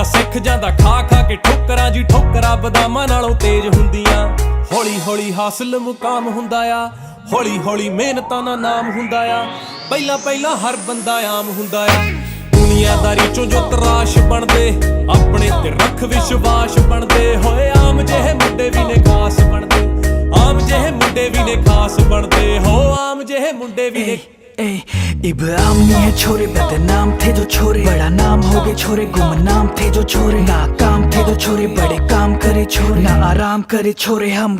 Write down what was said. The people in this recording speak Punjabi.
ਤਾਂ ਸਿੱਖ ਜਾਂਦਾ ਖਾ ਖਾ ਕੇ ਠੋਕਰਾਂ ਜੀ, ਠੋਕਰਾਂ ਬਦਾਮਾਂ ਨਾਲੋਂ ਤੇਜ਼ ਹੁੰਦੀਆਂ। ਹੌਲੀ ਹੌਲੀ ਹਾਸਲ ਮੁਕਾਮ ਹੁੰਦਾ ਆ, ਹੌਲੀ ਹੌਲੀ ਮਿਹਨਤਾਂ ਦਾ ਨਾਮ ਹੁੰਦਾ ਆ। ਪਹਿਲਾਂ ਪਹਿਲਾਂ ਹਰ ਬੰਦਾ ਆਮ ਹੁੰਦਾ ਆ, ਦੁਨੀਆਦਾਰੀ ਚੋਂ ਜੋ ਤਰਾਸ਼ ਬਣਦੇ, ਆਪਣੇ ਤੇ ਰੱਖ ਵਿਸ਼ਵਾਸ ਬਣਦੇ ਹੋਏ। ਆਮ ਜਿਹੇ ਮੁੰਡੇ ਵੀ ਨੇ ਖਾਸ ਬਣਦੇ, ਆਮ ਜਿਹੇ ਮੁੰਡੇ ਵੀ ਨੇ ਖਾਸ ਬਣਦੇ ਹੋ, ਆਮ ਜਿਹੇ ਮੁੰਡੇ ਵੀ ਨੇ। इब्राम नहीं है छोरे, बदनाम थे जो छोरे, बड़ा नाम हो गए छोरे, गुमनाम थे जो छोरे, नाकाम थे जो छोरे, बड़े काम करे छोरे, ना आराम करे छोरे हम।